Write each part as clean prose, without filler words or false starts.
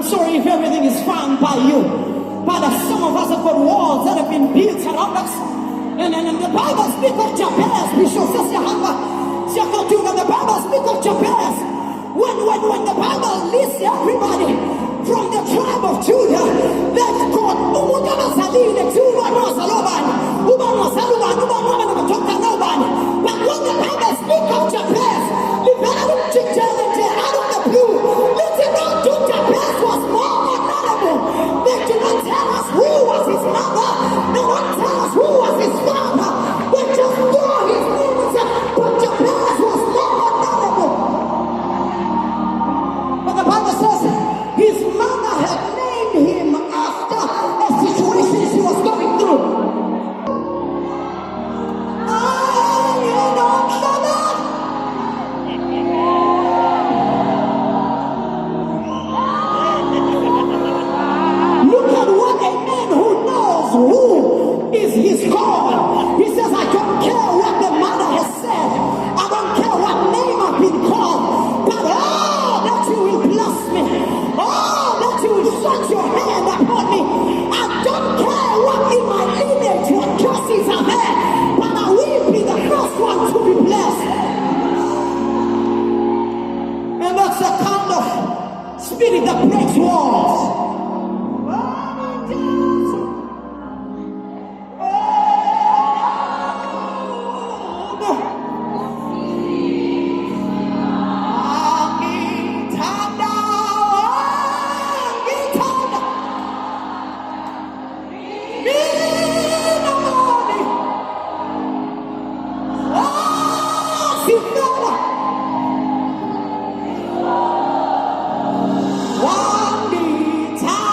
sorry if everything is fine by you. But some of us have got walls that have been built around us. And the Bible speaks of Jabez. The Bible speaks of Jabez. When the Bible lists everybody from the tribe of Judah, that's called but when the Bible speaks of Jabez, the Bible out of the blue, they did not do Jabez was more honorable. They did not tell us who was his mother. They don't tell us who was his father. They just know his name was but Jabez was more honorable. But the Bible says his mother had named him after a situation she was going through. Is his God. He says, I don't care what the mother has said. I don't care what name I've been called. But that you will bless me. That you will shut your hand upon me. I don't care what in my lineage, what curses are there. But I will be the first one to be blessed. And that's the kind of spirit that breaks walls. One time.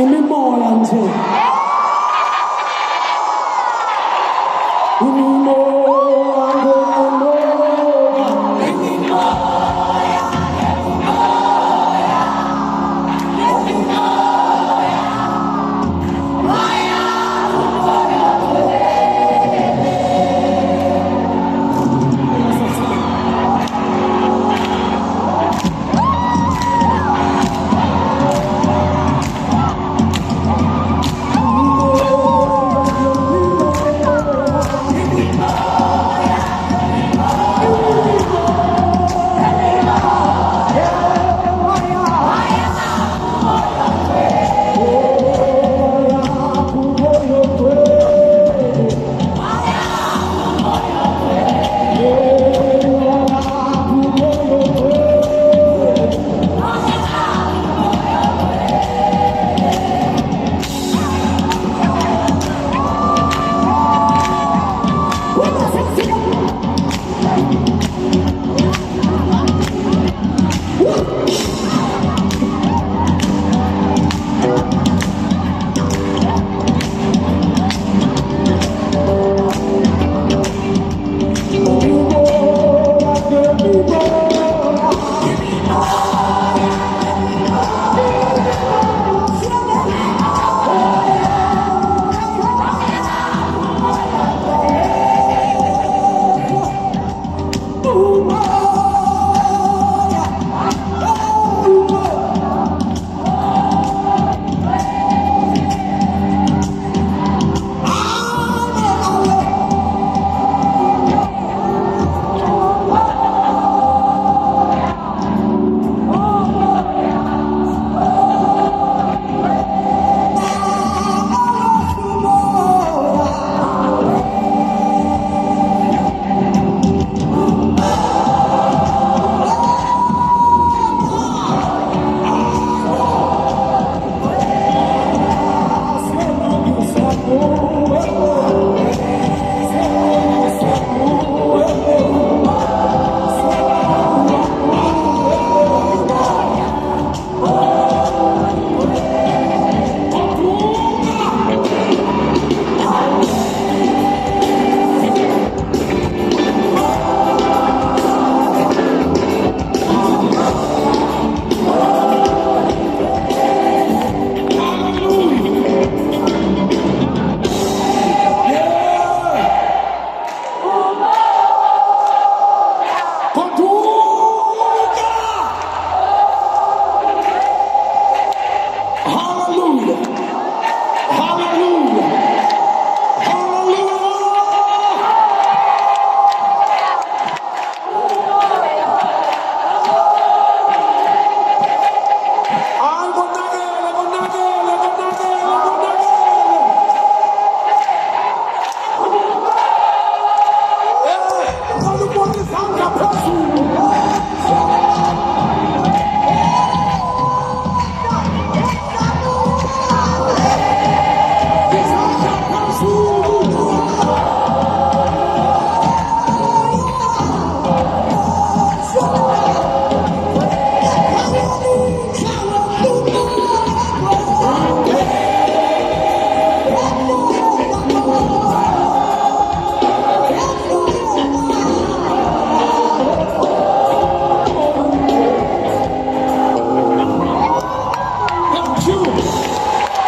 Imimoya nje. Imimoya,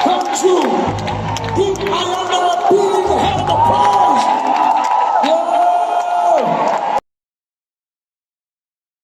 Come true. Ayanda